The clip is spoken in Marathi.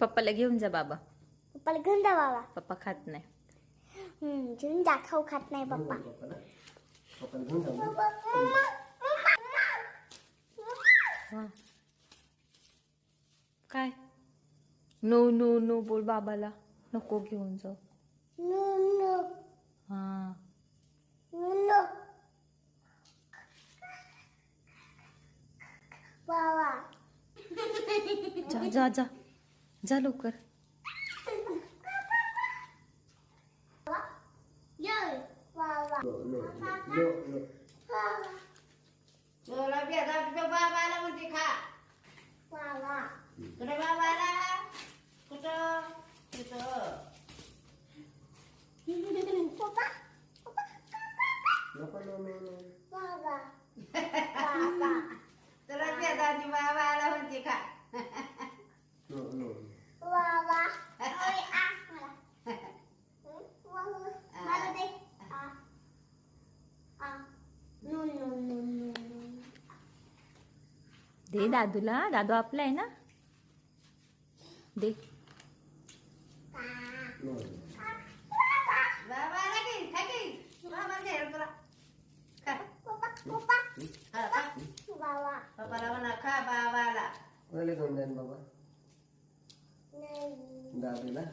पप्पाला घेऊन जा बाबा. पप्पाला घेऊन जा बाबा. पप्पा खात नाही. घेऊन जा, खाऊ खात नाही पप्पा. पप्पाला घेऊन जा. हा. काय नो नो नो बोल बाबाला. नको घेऊन जाऊ. हा बाबा. जा जा जा जा लवकर. बाबा. चोला बेदा तुझ्या बाबाला म्हणते खा. बाबा. तुझ्या बाबाला कुठं कुठं पप्पा. बाबा. बाबा. तुला बेदाची बाबाला म्हणते खा. बाबा. मला दे. No no no no. दे दादूला. दादू आपला आहे ना. दे. बाबाला की खा की. बाबा दे तुला खा. पप्पा. पप्पा. खा, खा. बाबा. पप्पाला म्हणा खा बाबाला. कोणाला घेऊन जाईन बाबा? नाही. दादूला.